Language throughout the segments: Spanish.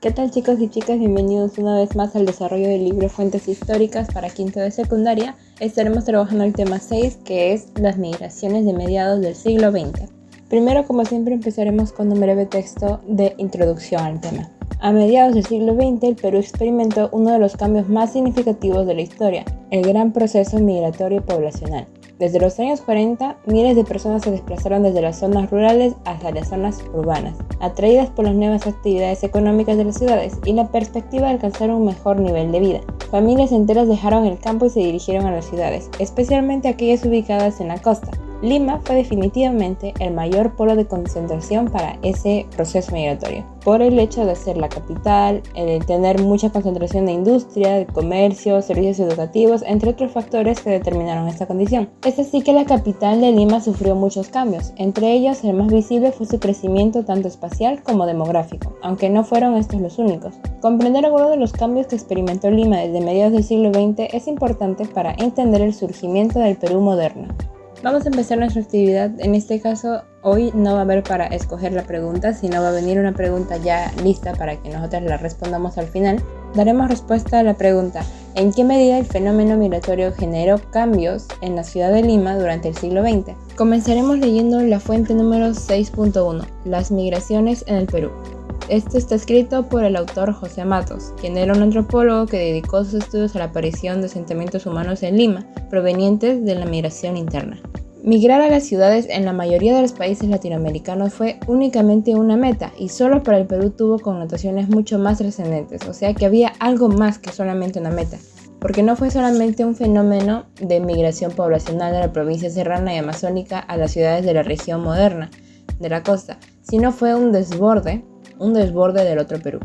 ¿Qué tal, chicos y chicas? Bienvenidos una vez más al desarrollo del libro Fuentes Históricas para quinto de secundaria. Estaremos trabajando el tema 6, que es las migraciones de mediados del siglo XX. Primero, como siempre, empezaremos con un breve texto de introducción al tema. A mediados del siglo XX, el Perú experimentó uno de los cambios más significativos de la historia, el gran proceso migratorio poblacional. Desde los años 40, miles de personas se desplazaron desde las zonas rurales hasta las zonas urbanas, atraídas por las nuevas actividades económicas de las ciudades y la perspectiva de alcanzar un mejor nivel de vida. Familias enteras dejaron el campo y se dirigieron a las ciudades, especialmente aquellas ubicadas en la costa. Lima fue definitivamente el mayor polo de concentración para ese proceso migratorio, por el hecho de ser la capital, el tener mucha concentración de industria, de comercio, servicios educativos, entre otros factores que determinaron esta condición. Es así que la capital de Lima sufrió muchos cambios, entre ellos el más visible fue su crecimiento tanto espacial como demográfico, aunque no fueron estos los únicos. Comprender algunos de los cambios que experimentó Lima desde mediados del siglo XX es importante para entender el surgimiento del Perú moderno. Vamos a empezar nuestra actividad. En este caso, hoy no va a haber para escoger la pregunta, sino va a venir una pregunta ya lista para que nosotros la respondamos al final. Daremos respuesta a la pregunta: ¿en qué medida el fenómeno migratorio generó cambios en la ciudad de Lima durante el siglo XX? Comenzaremos leyendo la fuente número 6.1, las migraciones en el Perú. Esto está escrito por el autor José Matos, quien era un antropólogo que dedicó sus estudios a la aparición de asentamientos humanos en Lima, provenientes de la migración interna. Migrar a las ciudades en la mayoría de los países latinoamericanos fue únicamente una meta, y solo para el Perú tuvo connotaciones mucho más trascendentes, o sea que había algo más que solamente una meta, porque no fue solamente un fenómeno de migración poblacional de la provincia serrana y amazónica a las ciudades de la región moderna de la costa, sino fue un desborde del otro Perú.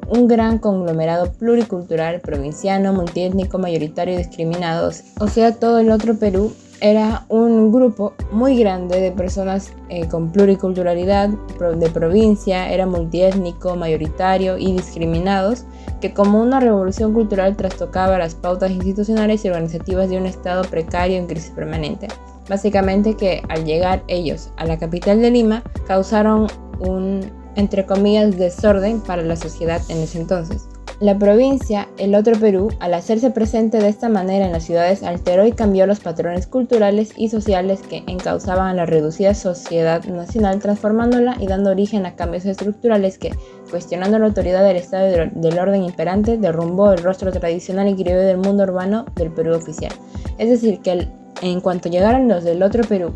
Un gran conglomerado pluricultural, provinciano, multiétnico, mayoritario y discriminado. O sea, todo el otro Perú era un grupo muy grande de personas con pluriculturalidad, de provincia, era multiétnico, mayoritario y discriminados, que como una revolución cultural trastocaba las pautas institucionales y organizativas de un estado precario en crisis permanente. Básicamente que al llegar ellos a la capital de Lima, causaron un, entre comillas, desorden para la sociedad en ese entonces. La provincia, el otro Perú, al hacerse presente de esta manera en las ciudades, alteró y cambió los patrones culturales y sociales que encauzaban a la reducida sociedad nacional, transformándola y dando origen a cambios estructurales que, cuestionando la autoridad del Estado y del orden imperante, derrumbó el rostro tradicional y criollo del mundo urbano del Perú oficial. Es decir, que en cuanto llegaron los del otro Perú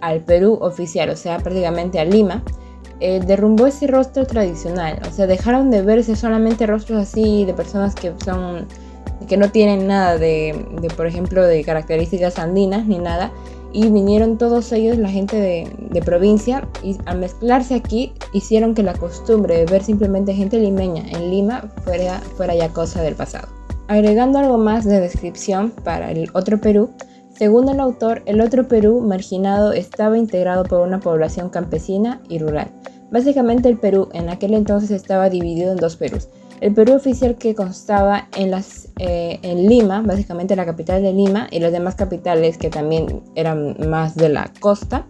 al Perú oficial, o sea, prácticamente a Lima, derrumbó ese rostro tradicional, o sea, dejaron de verse solamente rostros así de personas que no tienen nada de por ejemplo, de características andinas ni nada, y vinieron todos ellos, la gente de provincia, y al mezclarse aquí hicieron que la costumbre de ver simplemente gente limeña en Lima fuera ya cosa del pasado. Agregando algo más de descripción para el otro Perú, según el autor, el otro Perú marginado estaba integrado por una población campesina y rural. Básicamente el Perú en aquel entonces estaba dividido en dos Perús. El Perú oficial, que constaba en Lima, básicamente la capital de Lima, y las demás capitales que también eran más de la costa.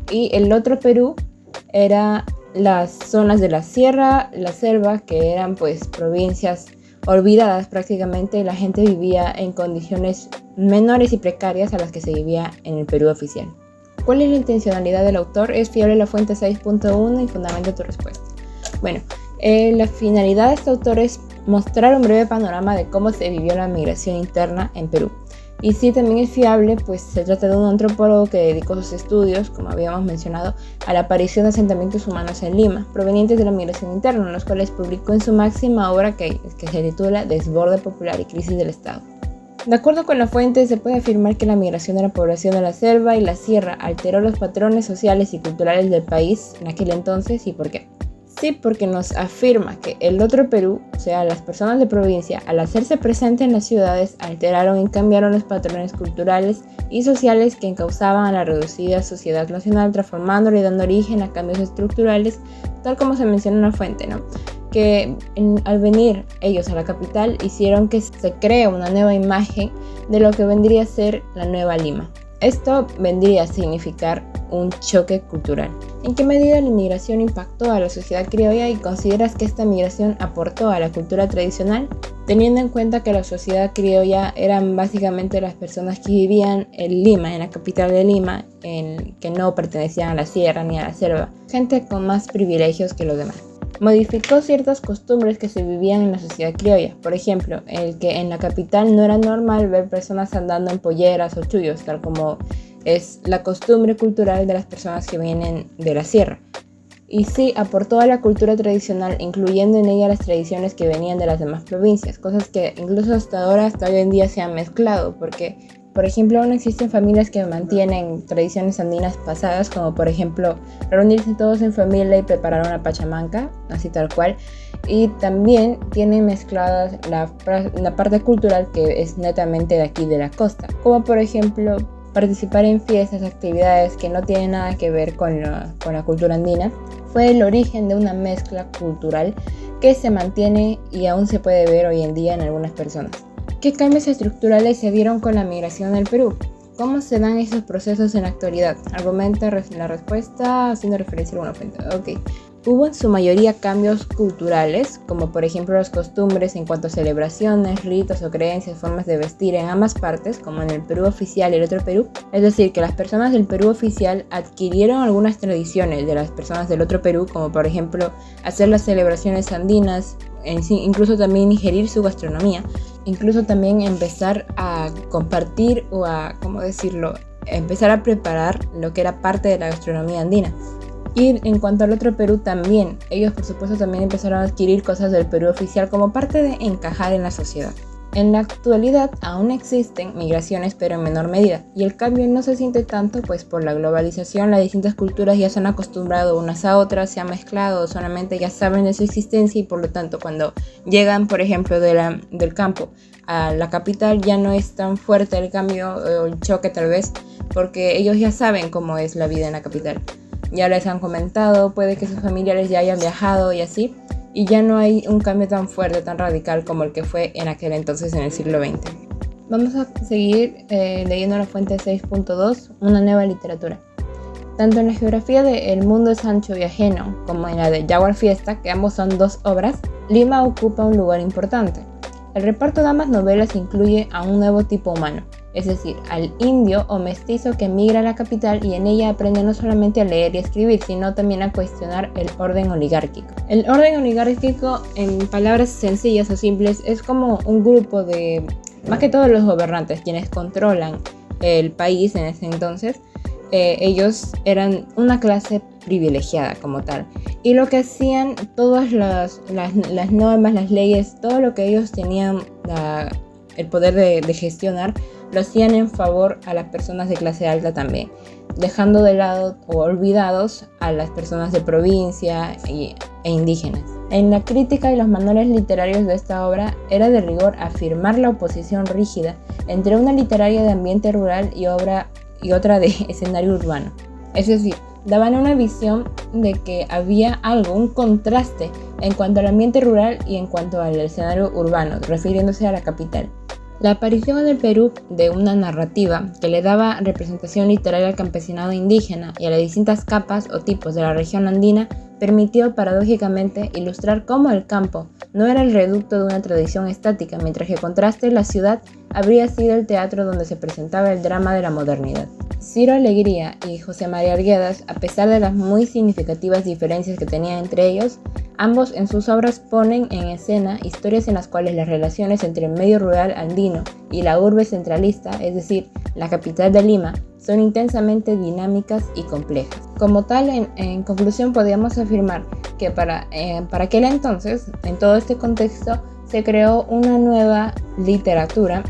Y el otro Perú era las zonas de la sierra, la selva, que eran pues provincias olvidadas prácticamente, y la gente vivía en condiciones menores y precarias a las que se vivía en el Perú oficial. ¿Cuál es la intencionalidad del autor? Es fiable la fuente 6.1 y fundamenta tu respuesta. Bueno, la finalidad de este autor es mostrar un breve panorama de cómo se vivió la migración interna en Perú. Y sí, también es fiable, pues se trata de un antropólogo que dedicó sus estudios, como habíamos mencionado, a la aparición de asentamientos humanos en Lima, provenientes de la migración interna, los cuales publicó en su máxima obra que se titula Desborde Popular y Crisis del Estado. De acuerdo con la fuente, se puede afirmar que la migración de la población de la selva y la sierra alteró los patrones sociales y culturales del país en aquel entonces. ¿Y por qué? Sí, porque nos afirma que el otro Perú, o sea, las personas de provincia, al hacerse presente en las ciudades, alteraron y cambiaron los patrones culturales y sociales que encauzaban a la reducida sociedad nacional, transformándola y dando origen a cambios estructurales, tal como se menciona en la fuente, ¿no? Que al venir ellos a la capital hicieron que se cree una nueva imagen de lo que vendría a ser la nueva Lima. Esto vendría a significar un choque cultural. ¿En qué medida la inmigración impactó a la sociedad criolla y consideras que esta migración aportó a la cultura tradicional? Teniendo en cuenta que la sociedad criolla eran básicamente las personas que vivían en Lima, en la capital de Lima, que no pertenecían a la sierra ni a la selva, gente con más privilegios que los demás. Modificó ciertas costumbres que se vivían en la sociedad criolla. Por ejemplo, el que en la capital no era normal ver personas andando en polleras o chullos, tal como es la costumbre cultural de las personas que vienen de la sierra. Y sí, aportó a la cultura tradicional, incluyendo en ella las tradiciones que venían de las demás provincias, cosas que incluso hasta hoy en día se han mezclado, porque, por ejemplo, aún existen familias que mantienen tradiciones andinas pasadas, como por ejemplo reunirse todos en familia y preparar una pachamanca, así tal cual, y también tienen mezcladas la parte cultural que es netamente de aquí de la costa, como por ejemplo participar en fiestas, actividades que no tienen nada que ver con la cultura andina. Fue el origen de una mezcla cultural que se mantiene y aún se puede ver hoy en día en algunas personas. ¿Qué cambios estructurales se dieron con la migración del Perú? ¿Cómo se dan esos procesos en la actualidad? Argumenta la respuesta haciendo referencia a una fuente. Ok. Hubo en su mayoría cambios culturales, como por ejemplo las costumbres en cuanto a celebraciones, ritos o creencias, formas de vestir en ambas partes, como en el Perú oficial y el otro Perú. Es decir, que las personas del Perú oficial adquirieron algunas tradiciones de las personas del otro Perú, como por ejemplo hacer las celebraciones andinas, incluso también ingerir su gastronomía, incluso también empezar a compartir o a, empezar a preparar lo que era parte de la gastronomía andina. Y en cuanto al otro Perú también, ellos por supuesto también empezaron a adquirir cosas del Perú oficial como parte de encajar en la sociedad. En la actualidad aún existen migraciones, pero en menor medida, y el cambio no se siente tanto, pues por la globalización las distintas culturas ya se han acostumbrado unas a otras, se han mezclado, solamente ya saben de su existencia y por lo tanto cuando llegan, por ejemplo, del campo a la capital ya no es tan fuerte el cambio o el choque tal vez, porque ellos ya saben cómo es la vida en la capital. Ya les han comentado, puede que sus familiares ya hayan viajado y así, y ya no hay un cambio tan fuerte, tan radical como el que fue en aquel entonces en el siglo XX. Vamos a seguir leyendo la fuente 6.2, una nueva literatura. Tanto en la geografía de El mundo es ancho y ajeno, como en la de Jaguar Fiesta, que ambos son dos obras, Lima ocupa un lugar importante. El reparto de ambas novelas incluye a un nuevo tipo humano, es decir, al indio o mestizo que migra a la capital y en ella aprende no solamente a leer y escribir, sino también a cuestionar el orden oligárquico. El orden oligárquico, en palabras sencillas o simples, es como un grupo de, más que todos los gobernantes, quienes controlan el país en ese entonces. Ellos eran una clase privilegiada como tal, y lo que hacían, todas las normas, las leyes, todo lo que ellos tenían el poder de gestionar, lo hacían en favor a las personas de clase alta también, dejando de lado o olvidados a las personas de provincia e indígenas. En la crítica y los manuales literarios de esta obra era de rigor afirmar la oposición rígida entre una literaria de ambiente rural y otra de escenario urbano. Es decir, daban una visión de que había un contraste en cuanto al ambiente rural y en cuanto al escenario urbano, refiriéndose a la capital. La aparición en el Perú de una narrativa que le daba representación literaria al campesinado indígena y a las distintas capas o tipos de la región andina permitió paradójicamente ilustrar cómo el campo no era el reducto de una tradición estática, mientras que contraste la ciudad habría sido el teatro donde se presentaba el drama de la modernidad. Ciro Alegría y José María Arguedas, a pesar de las muy significativas diferencias que tenían entre ellos, ambos en sus obras ponen en escena historias en las cuales las relaciones entre el medio rural andino y la urbe centralista, es decir, la capital de Lima, son intensamente dinámicas y complejas. Como tal, en conclusión, podríamos afirmar que para aquel entonces, en todo este contexto, se creó una nueva literatura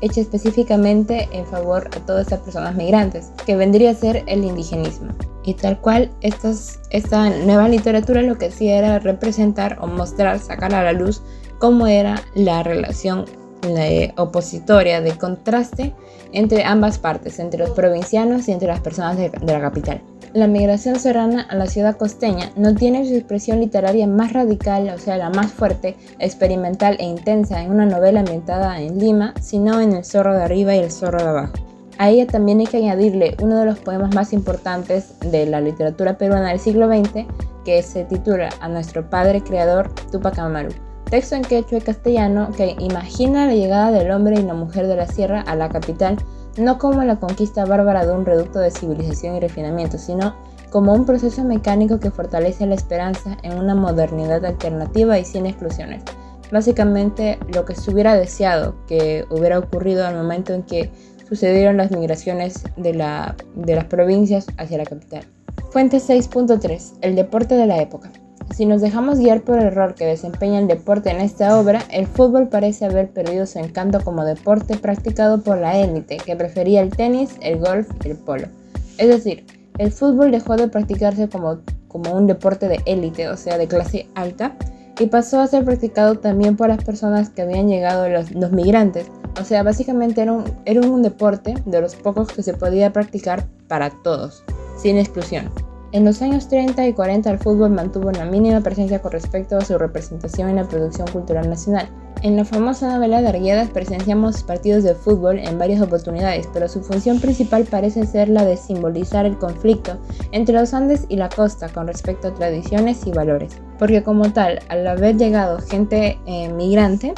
hecha específicamente en favor a todas estas personas migrantes, que vendría a ser el indigenismo. Y tal cual, esta nueva literatura lo que hacía era representar o mostrar, sacar a la luz cómo era la relación opositoria de contraste entre ambas partes, entre los provincianos y entre las personas de la capital. La migración serrana a la ciudad costeña no tiene su expresión literaria más radical, o sea, la más fuerte, experimental e intensa en una novela ambientada en Lima, sino en El zorro de arriba y El zorro de abajo. A ella también hay que añadirle uno de los poemas más importantes de la literatura peruana del siglo XX, que se titula A nuestro padre creador Túpac Amaru, texto en quechua y castellano que imagina la llegada del hombre y la mujer de la sierra a la capital, no como la conquista bárbara de un reducto de civilización y refinamiento, sino como un proceso mecánico que fortalece la esperanza en una modernidad alternativa y sin exclusiones. Básicamente lo que se hubiera deseado que hubiera ocurrido al momento en que sucedieron las migraciones de las provincias hacia la capital. Fuente 6.3. El deporte de la época. Si nos dejamos guiar por el rol que desempeña el deporte en esta obra, el fútbol parece haber perdido su encanto como deporte practicado por la élite, que prefería el tenis, el golf y el polo. Es decir, el fútbol dejó de practicarse como un deporte de élite, o sea, de clase alta, y pasó a ser practicado también por las personas que habían llegado, los migrantes. O sea, básicamente era un deporte de los pocos que se podía practicar para todos, sin exclusión. En los años 30 y 40 el fútbol mantuvo una mínima presencia con respecto a su representación en la producción cultural nacional. En la famosa novela de Arguedas presenciamos partidos de fútbol en varias oportunidades, pero su función principal parece ser la de simbolizar el conflicto entre los Andes y la costa con respecto a tradiciones y valores. Porque como tal, al haber llegado gente migrante,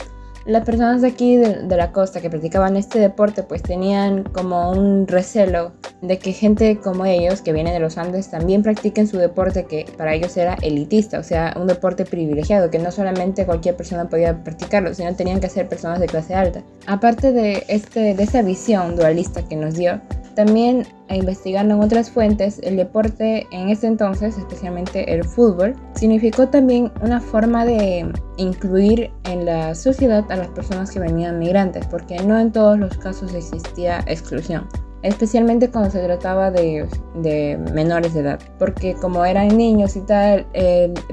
las personas de aquí de la costa que practicaban este deporte pues tenían como un recelo de que gente como ellos que vienen de los Andes también practiquen su deporte, que para ellos era elitista, o sea, un deporte privilegiado, que no solamente cualquier persona podía practicarlo, sino tenían que ser personas de clase alta. Aparte de esta visión dualista que nos dio, también investigando en otras fuentes, el deporte en ese entonces, especialmente el fútbol, significó también una forma de incluir en la sociedad a las personas que venían migrantes, porque no en todos los casos existía exclusión, especialmente cuando se trataba de menores de edad, porque como eran niños y tal,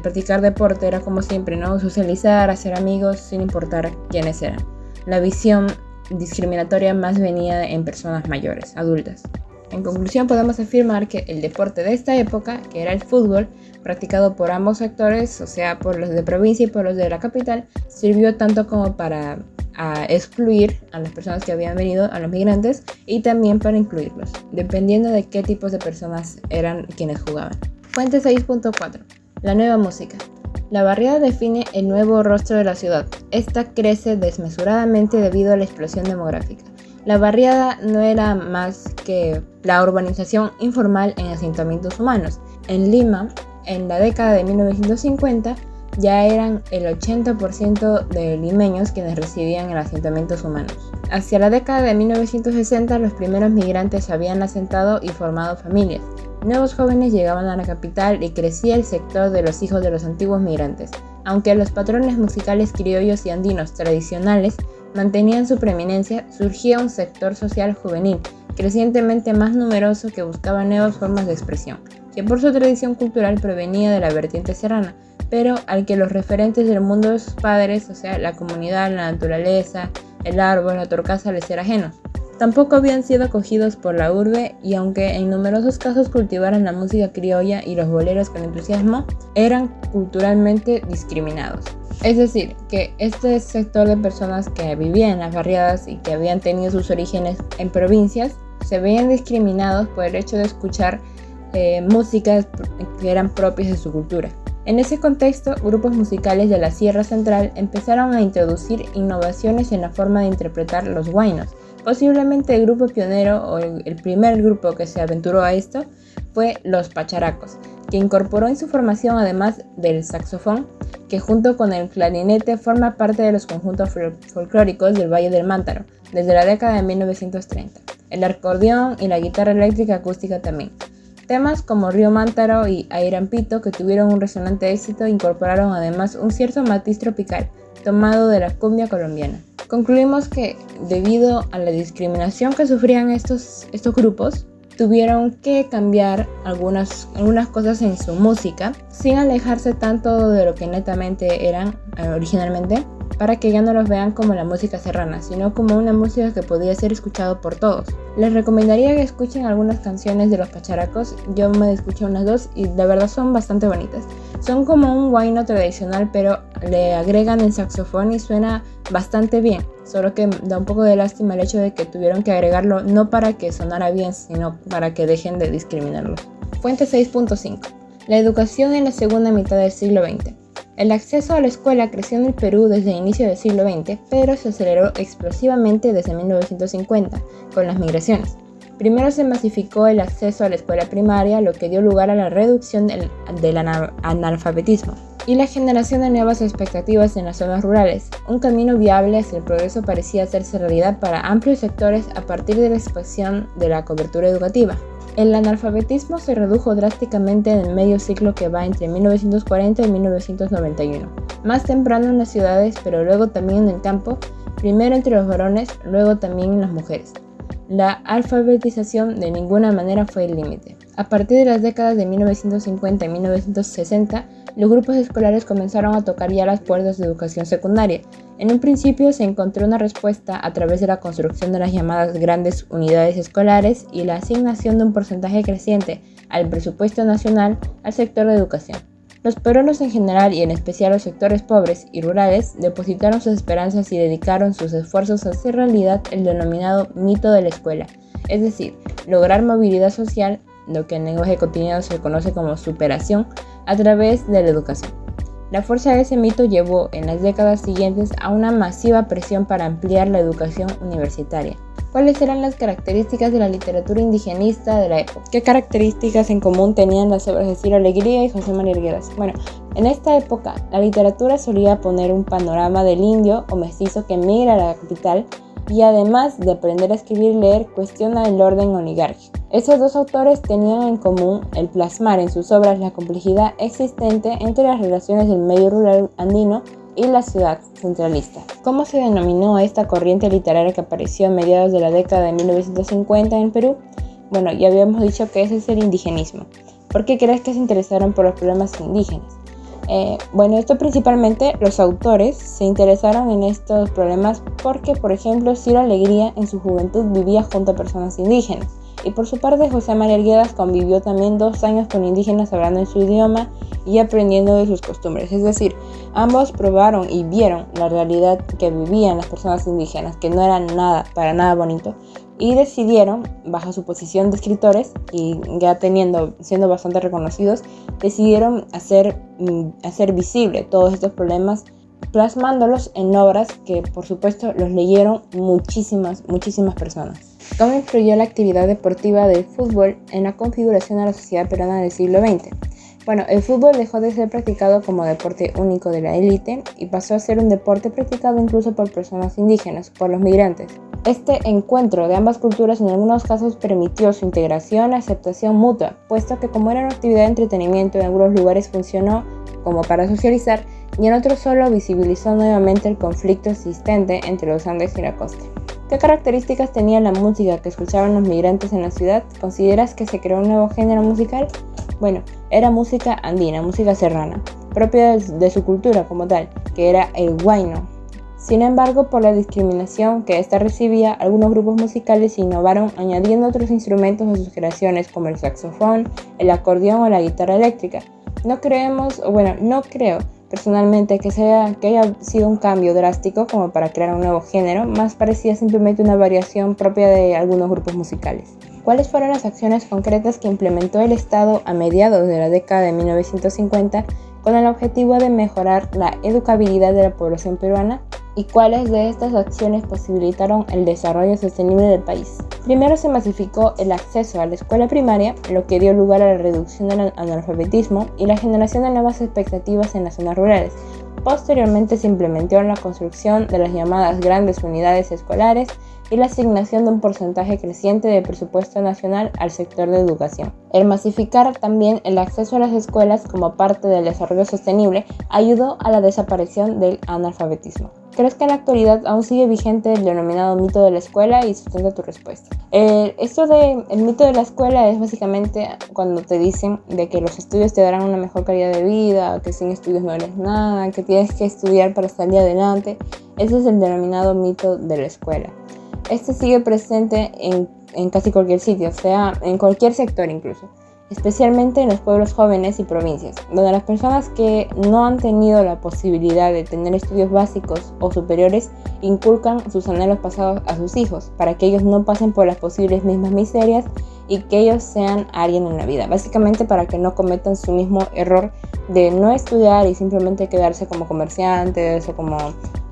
practicar deporte era como siempre, ¿no? Socializar, hacer amigos sin importar quiénes eran. La visión discriminatoria más venía en personas mayores, adultas. En conclusión, podemos afirmar que el deporte de esta época, que era el fútbol, practicado por ambos sectores, o sea, por los de provincia y por los de la capital, sirvió tanto como para excluir a las personas que habían venido, a los migrantes, y también para incluirlos, dependiendo de qué tipos de personas eran quienes jugaban. Fuente 6.4. La nueva música. La barriada define el nuevo rostro de la ciudad. Esta crece desmesuradamente debido a la explosión demográfica. La barriada no era más que la urbanización informal en asentamientos humanos. En Lima, en la década de 1950, ya eran el 80% de limeños quienes residían en asentamientos humanos. Hacia la década de 1960, los primeros migrantes habían asentado y formado familias. Nuevos jóvenes llegaban a la capital y crecía el sector de los hijos de los antiguos migrantes. Aunque los patrones musicales criollos y andinos tradicionales mantenían su preeminencia, surgía un sector social juvenil, crecientemente más numeroso, que buscaba nuevas formas de expresión, que por su tradición cultural provenía de la vertiente serrana, pero al que los referentes del mundo de sus padres, o sea, la comunidad, la naturaleza, el árbol, la torcaza, les era ajeno. Tampoco habían sido acogidos por la urbe, y aunque en numerosos casos cultivaran la música criolla y los boleros con entusiasmo, eran culturalmente discriminados. Es decir, que este sector de personas que vivían en las barriadas y que habían tenido sus orígenes en provincias, se veían discriminados por el hecho de escuchar músicas que eran propias de su cultura. En ese contexto, grupos musicales de la Sierra Central empezaron a introducir innovaciones en la forma de interpretar los huaynos. Posiblemente el grupo pionero o el primer grupo que se aventuró a esto fue Los Pacharacos, que incorporó en su formación, además del saxofón, que junto con el clarinete forma parte de los conjuntos folclóricos del Valle del Mántaro desde la década de 1930, el acordeón y la guitarra eléctrica acústica también. Temas como Río Mántaro y Airampito, que tuvieron un resonante éxito, incorporaron además un cierto matiz tropical tomado de la cumbia colombiana. Concluimos que, debido a la discriminación que sufrían estos grupos, tuvieron que cambiar algunas cosas en su música, sin alejarse tanto de lo que netamente eran originalmente, para que ya no los vean como la música serrana, sino como una música que podía ser escuchado por todos. Les recomendaría que escuchen algunas canciones de Los Pacharacos. Yo me escuché unas dos y la verdad son bastante bonitas. Son como un huayno tradicional, pero le agregan el saxofón y suena bastante bien. Solo que da un poco de lástima el hecho de que tuvieron que agregarlo no para que sonara bien, sino para que dejen de discriminarlo. Fuente 6.5. La educación en la segunda mitad del siglo XX. El acceso a la escuela creció en el Perú desde el inicio del siglo XX, pero se aceleró explosivamente desde 1950, con las migraciones. Primero se masificó el acceso a la escuela primaria, lo que dio lugar a la reducción del analfabetismo y la generación de nuevas expectativas en las zonas rurales. Un camino viable hacia el progreso parecía hacerse realidad para amplios sectores a partir de la expansión de la cobertura educativa. El analfabetismo se redujo drásticamente en el medio siglo que va entre 1940 y 1991, más temprano en las ciudades, pero luego también en el campo, primero entre los varones, luego también en las mujeres. La alfabetización de ninguna manera fue el límite. A partir de las décadas de 1950 y 1960, los grupos escolares comenzaron a tocar ya las puertas de educación secundaria. En un principio se encontró una respuesta a través de la construcción de las llamadas grandes unidades escolares y la asignación de un porcentaje creciente al presupuesto nacional al sector de educación. Los peruanos en general y en especial los sectores pobres y rurales depositaron sus esperanzas y dedicaron sus esfuerzos a hacer realidad el denominado mito de la escuela, es decir, lograr movilidad social, lo que en lenguaje cotidiano se conoce como superación, a través de la educación. La fuerza de ese mito llevó en las décadas siguientes a una masiva presión para ampliar la educación universitaria. ¿Cuáles eran las características de la literatura indigenista de la época? ¿Qué características en común tenían las obras de Ciro Alegría y José María Arguedas? Bueno, en esta época la literatura solía poner un panorama del indio o mestizo que migra a la capital y además de aprender a escribir y leer, cuestiona el orden oligárquico. Estos dos autores tenían en común el plasmar en sus obras la complejidad existente entre las relaciones del medio rural andino y la ciudad centralista. ¿Cómo se denominó a esta corriente literaria que apareció a mediados de la década de 1950 en Perú? Bueno, ya habíamos dicho que ese es el indigenismo. ¿Por qué crees que se interesaron por los problemas indígenas? Bueno, esto principalmente los autores se interesaron en estos problemas porque, por ejemplo, Ciro Alegría en su juventud vivía junto a personas indígenas. Y por su parte, José María Arguedas convivió también 2 años con indígenas hablando en su idioma y aprendiendo de sus costumbres. Es decir, ambos probaron y vieron la realidad que vivían las personas indígenas, que no era nada, para nada bonito, y decidieron, bajo su posición de escritores y ya siendo bastante reconocidos, decidieron hacer visible todos estos problemas, plasmándolos en obras que por supuesto los leyeron muchísimas personas. ¿Cómo influyó la actividad deportiva del fútbol en la configuración de la sociedad peruana del siglo XX? Bueno, el fútbol dejó de ser practicado como deporte único de la élite y pasó a ser un deporte practicado incluso por personas indígenas, por los migrantes. Este encuentro de ambas culturas en algunos casos permitió su integración y aceptación mutua, puesto que como era una actividad de entretenimiento en algunos lugares funcionó como para socializar y en otros solo visibilizó nuevamente el conflicto existente entre los Andes y la costa. ¿Qué características tenía la música que escuchaban los migrantes en la ciudad? ¿Consideras que se creó un nuevo género musical? Bueno, era música andina, música serrana, propia de su cultura como tal, que era el huayno. Sin embargo, por la discriminación que ésta recibía, algunos grupos musicales innovaron añadiendo otros instrumentos a sus creaciones como el saxofón, el acordeón o la guitarra eléctrica. No creo personalmente que haya sido un cambio drástico como para crear un nuevo género, más parecía simplemente una variación propia de algunos grupos musicales. ¿Cuáles fueron las acciones concretas que implementó el Estado a mediados de la década de 1950 con el objetivo de mejorar la educabilidad de la población peruana? ¿Y cuáles de estas acciones posibilitaron el desarrollo sostenible del país? Primero se masificó el acceso a la escuela primaria, lo que dio lugar a la reducción del analfabetismo y la generación de nuevas expectativas en las zonas rurales. Posteriormente se implementó la construcción de las llamadas grandes unidades escolares y la asignación de un porcentaje creciente de presupuesto nacional al sector de educación. El masificar también el acceso a las escuelas como parte del desarrollo sostenible ayudó a la desaparición del analfabetismo. ¿Crees que en la actualidad aún sigue vigente el denominado mito de la escuela? Y sustenta tu respuesta. Esto del mito de la escuela es básicamente cuando te dicen de que los estudios te darán una mejor calidad de vida, que sin estudios no eres nada, que tienes que estudiar para salir adelante. Ese es el denominado mito de la escuela. Este sigue presente en casi cualquier sitio, o sea, en cualquier sector incluso. especialmente en los pueblos jóvenes y provincias, donde las personas que no han tenido la posibilidad de tener estudios básicos o superiores inculcan sus anhelos pasados a sus hijos, para que ellos no pasen por las posibles mismas miserias y que ellos sean alguien en la vida, básicamente para que no cometan su mismo error de no estudiar y simplemente quedarse como comerciantes o como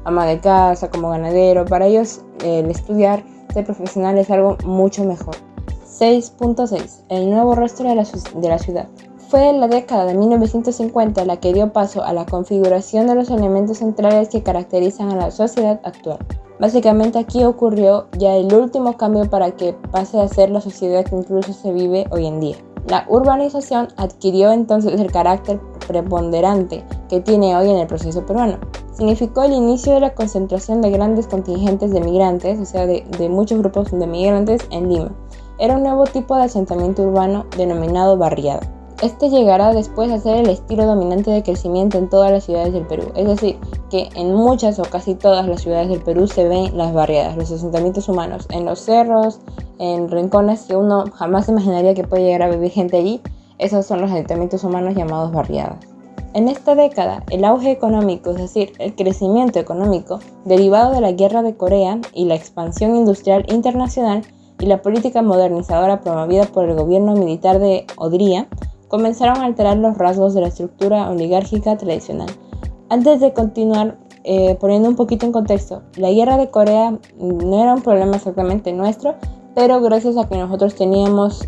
ama de casa, como ganadero. Para ellos el estudiar, ser profesional es algo mucho mejor. 6.6. El nuevo rostro de la ciudad. Fue la década de 1950 la que dio paso a la configuración de los elementos centrales que caracterizan a la sociedad actual. Básicamente aquí ocurrió ya el último cambio para que pase a ser la sociedad que incluso se vive hoy en día. La urbanización adquirió entonces el carácter preponderante que tiene hoy en el proceso peruano. Significó el inicio de la concentración de grandes contingentes de migrantes, o sea, de muchos grupos de migrantes en Lima. Era un nuevo tipo de asentamiento urbano denominado barriada. Este llegará después a ser el estilo dominante de crecimiento en todas las ciudades del Perú. Es decir, que en muchas o casi todas las ciudades del Perú se ven las barriadas, los asentamientos humanos, en los cerros, en rincones que uno jamás imaginaría que puede llegar a vivir gente allí. Esos son los asentamientos humanos llamados barriadas. En esta década, el auge económico, es decir, el crecimiento económico, derivado de la Guerra de Corea y la expansión industrial internacional y la política modernizadora promovida por el gobierno militar de Odría, comenzaron a alterar los rasgos de la estructura oligárquica tradicional. Antes de continuar, poniendo un poquito en contexto, la Guerra de Corea no era un problema exactamente nuestro, pero gracias a que nosotros teníamos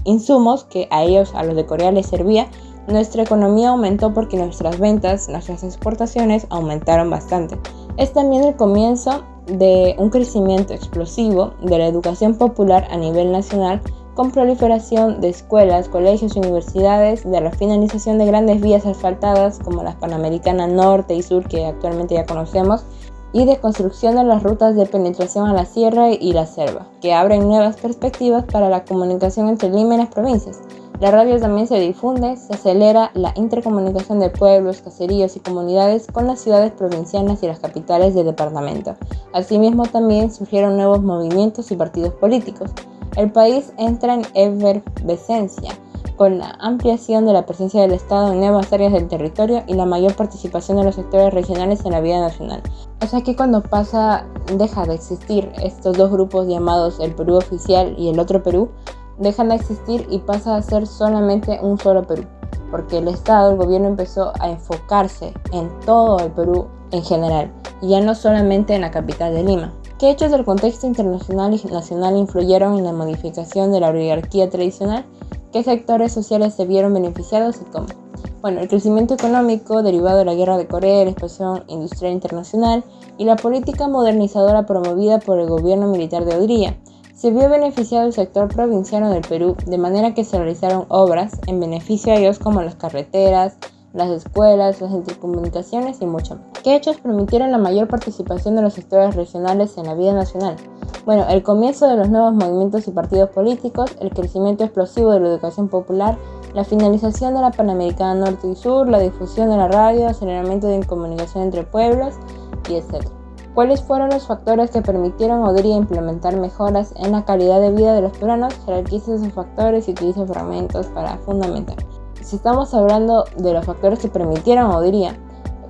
insumos que a ellos, a los de Corea, les servía, nuestra economía aumentó porque nuestras ventas, nuestras exportaciones aumentaron bastante. Es también el comienzo de un crecimiento explosivo de la educación popular a nivel nacional, con proliferación de escuelas, colegios y universidades, de la finalización de grandes vías asfaltadas como las Panamericana Norte y Sur, que actualmente ya conocemos, y de construcción de las rutas de penetración a la sierra y la selva, que abren nuevas perspectivas para la comunicación entre Lima y las provincias. La radio también se difunde, se acelera la intercomunicación de pueblos, caseríos y comunidades con las ciudades provincianas y las capitales del departamento. Asimismo, también surgieron nuevos movimientos y partidos políticos. El país entra en efervescencia, con la ampliación de la presencia del Estado en nuevas áreas del territorio y la mayor participación de los sectores regionales en la vida nacional. O sea que cuando deja de existir estos dos grupos llamados el Perú oficial y el otro Perú, dejan de existir y pasa a ser solamente un solo Perú, porque el Estado, el gobierno empezó a enfocarse en todo el Perú en general, y ya no solamente en la capital de Lima. ¿Qué hechos del contexto internacional y nacional influyeron en la modificación de la oligarquía tradicional? ¿Qué sectores sociales se vieron beneficiados y cómo? Bueno, el crecimiento económico derivado de la Guerra de Corea, la expansión industrial internacional y la política modernizadora promovida por el gobierno militar de Odría. Se vio beneficiado el sector provinciano del Perú, de manera que se realizaron obras en beneficio a ellos como las carreteras, las escuelas, las intercomunicaciones y mucho más. ¿Qué hechos permitieron la mayor participación de los sectores regionales en la vida nacional? Bueno, el comienzo de los nuevos movimientos y partidos políticos, el crecimiento explosivo de la educación popular, la finalización de la Panamericana Norte y Sur, la difusión de la radio, aceleramiento de comunicación entre pueblos y etc. ¿Cuáles fueron los factores que permitieron a Odría implementar mejoras en la calidad de vida de los peruanos? Jerarquiza esos factores y utiliza fragmentos para fundamentar. Si estamos hablando de los factores que permitieron a Odría,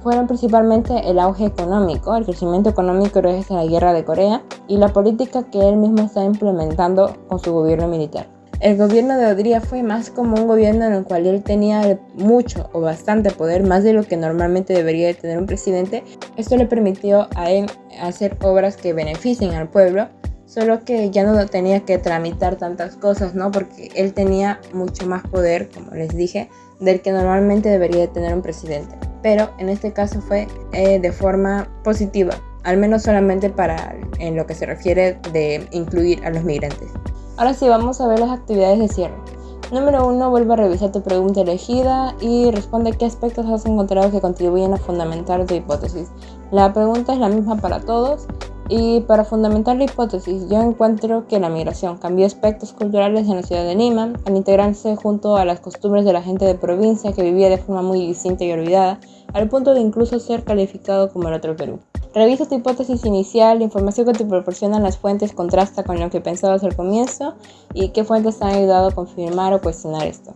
fueron principalmente el auge económico, el crecimiento económico gracias a la Guerra de Corea y la política que él mismo está implementando con su gobierno militar. El gobierno de Odría fue más como un gobierno en el cual él tenía mucho o bastante poder, más de lo que normalmente debería de tener un presidente. Esto le permitió a él hacer obras que beneficien al pueblo, solo que ya no tenía que tramitar tantas cosas, ¿no? Porque él tenía mucho más poder, como les dije, del que normalmente debería de tener un presidente. Pero en este caso fue de forma positiva, al menos solamente en lo que se refiere de incluir a los migrantes. Ahora sí, vamos a ver las actividades de cierre. Número 1, vuelve a revisar tu pregunta elegida y responde qué aspectos has encontrado que contribuyen a fundamentar tu hipótesis. La pregunta es la misma para todos y para fundamentar la hipótesis yo encuentro que la migración cambió aspectos culturales en la ciudad de Lima al integrarse junto a las costumbres de la gente de provincia que vivía de forma muy distinta y olvidada, al punto de incluso ser calificado como el otro Perú. Revisa tu hipótesis inicial, la información que te proporcionan las fuentes contrasta con lo que pensabas al comienzo y qué fuentes te han ayudado a confirmar o cuestionar esto.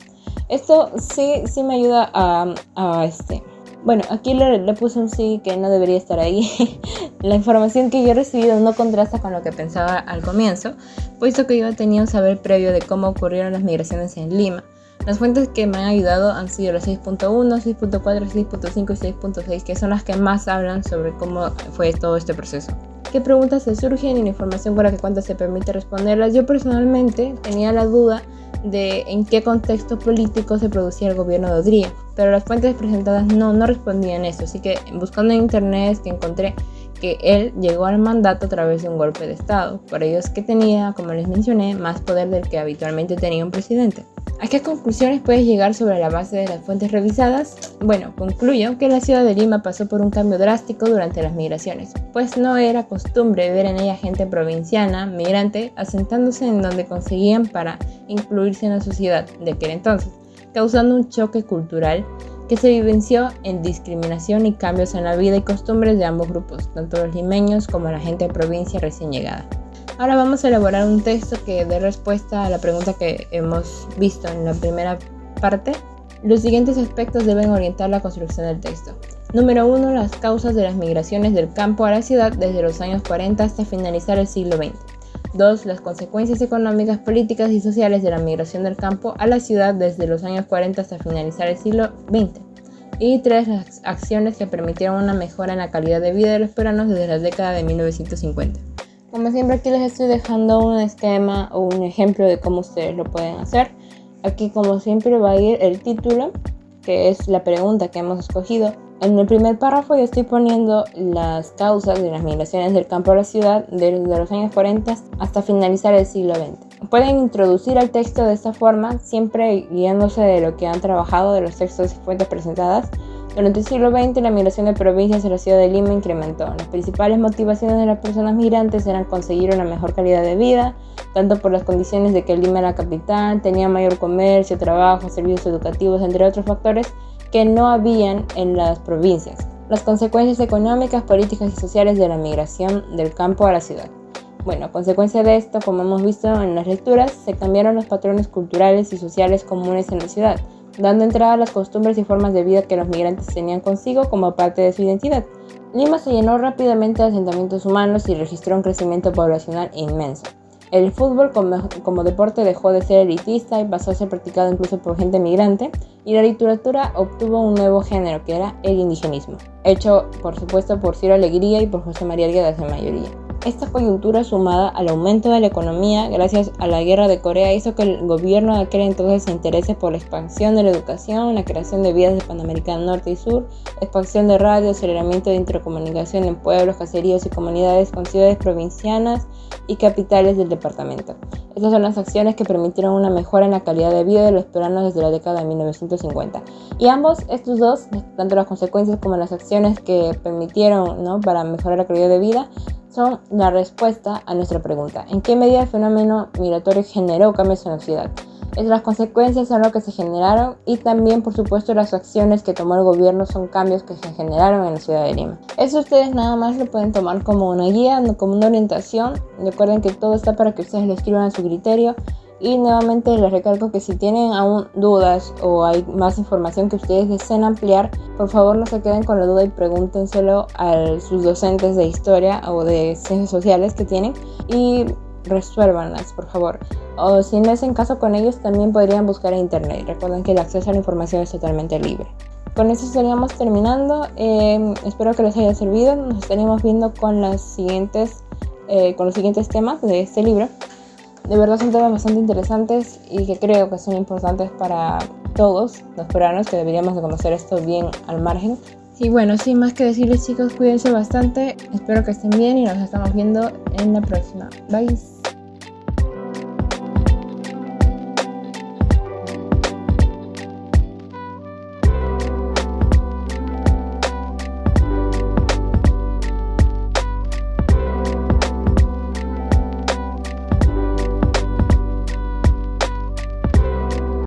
Esto sí me ayuda Bueno, aquí le puse un sí que no debería estar ahí. La información que yo he recibido no contrasta con lo que pensaba al comienzo, puesto que yo tenía un saber previo de cómo ocurrieron las migraciones en Lima. Las fuentes que me han ayudado han sido la 6.1, 6.4, 6.5 y 6.6, que son las que más hablan sobre cómo fue todo este proceso. ¿Qué preguntas te surgen y la información con la que cuenta se permite responderlas? Yo personalmente tenía la duda de en qué contexto político se producía el gobierno de Odría, pero las fuentes presentadas no respondían eso, así que buscando en internet que encontré que él llegó al mandato a través de un golpe de estado, por ello es que tenía, como les mencioné, más poder del que habitualmente tenía un presidente. ¿A qué conclusiones puedes llegar sobre la base de las fuentes revisadas? Bueno, concluyo que la ciudad de Lima pasó por un cambio drástico durante las migraciones, pues no era costumbre ver en ella gente provinciana, migrante, asentándose en donde conseguían para incluirse en la sociedad de aquel entonces, causando un choque cultural que se vivenció en discriminación y cambios en la vida y costumbres de ambos grupos, tanto los limeños como la gente de provincia recién llegada. Ahora vamos a elaborar un texto que dé respuesta a la pregunta que hemos visto en la primera parte. Los siguientes aspectos deben orientar la construcción del texto. Número 1. Las causas de las migraciones del campo a la ciudad desde los años 40 hasta finalizar el siglo XX. 2. Las consecuencias económicas, políticas y sociales de la migración del campo a la ciudad desde los años 40 hasta finalizar el siglo XX. Y 3. Las acciones que permitieron una mejora en la calidad de vida de los peruanos desde la década de 1950. Como siempre, aquí les estoy dejando un esquema o un ejemplo de cómo ustedes lo pueden hacer. Aquí, como siempre, va a ir el título, que es la pregunta que hemos escogido. En el primer párrafo yo estoy poniendo las causas de las migraciones del campo a la ciudad desde los años 40 hasta finalizar el siglo XX. Pueden introducir al texto de esta forma, siempre guiándose de lo que han trabajado de los textos y fuentes presentadas. Durante el siglo XX, la migración de provincias a la ciudad de Lima incrementó. Las principales motivaciones de las personas migrantes eran conseguir una mejor calidad de vida, tanto por las condiciones de que Lima era la capital, tenía mayor comercio, trabajo, servicios educativos, entre otros factores que no habían en las provincias. Las consecuencias económicas, políticas y sociales de la migración del campo a la ciudad. Bueno, a consecuencia de esto, como hemos visto en las lecturas, se cambiaron los patrones culturales y sociales comunes en la ciudad, dando entrada a las costumbres y formas de vida que los migrantes tenían consigo como parte de su identidad. Lima se llenó rápidamente de asentamientos humanos y registró un crecimiento poblacional inmenso. El fútbol como deporte dejó de ser elitista y pasó a ser practicado incluso por gente migrante, y la literatura obtuvo un nuevo género que era el indigenismo, hecho por supuesto por Ciro Alegría y por José María Arguedas en mayoría. Esta coyuntura, sumada al aumento de la economía gracias a la guerra de Corea, hizo que el gobierno de aquel entonces se interese por la expansión de la educación, la creación de vías de Panamericana Norte y Sur, expansión de radio, aceleramiento de intercomunicación en pueblos, caseríos y comunidades con ciudades provincianas y capitales del departamento. Estas son las acciones que permitieron una mejora en la calidad de vida de los peruanos desde la década de 1950. Y estos dos, tanto las consecuencias como las acciones que permitieron, para mejorar la calidad de vida, son la respuesta a nuestra pregunta: ¿en qué medida el fenómeno migratorio generó cambios en la ciudad? Las consecuencias son lo que se generaron, y también, por supuesto, las acciones que tomó el gobierno son cambios que se generaron en la ciudad de Lima. Eso ustedes nada más lo pueden tomar como una guía, como una orientación. Recuerden que todo está para que ustedes lo escriban a su criterio. Y nuevamente les recalco que si tienen aún dudas o hay más información que ustedes deseen ampliar, por favor no se queden con la duda y pregúntenselo a sus docentes de historia o de ciencias sociales que tienen y resuélvanlas, por favor. O si no es en caso con ellos, también podrían buscar en internet. Recuerden que el acceso a la información es totalmente libre. Con eso estaríamos terminando. Espero que les haya servido. Nos estaríamos viendo con los siguientes temas de este libro. De verdad son temas bastante interesantes y que creo que son importantes para todos los peruanos, que deberíamos de conocer esto bien al margen. Y bueno, sin más que decirles, chicos, cuídense bastante. Espero que estén bien y nos estamos viendo en la próxima. Bye.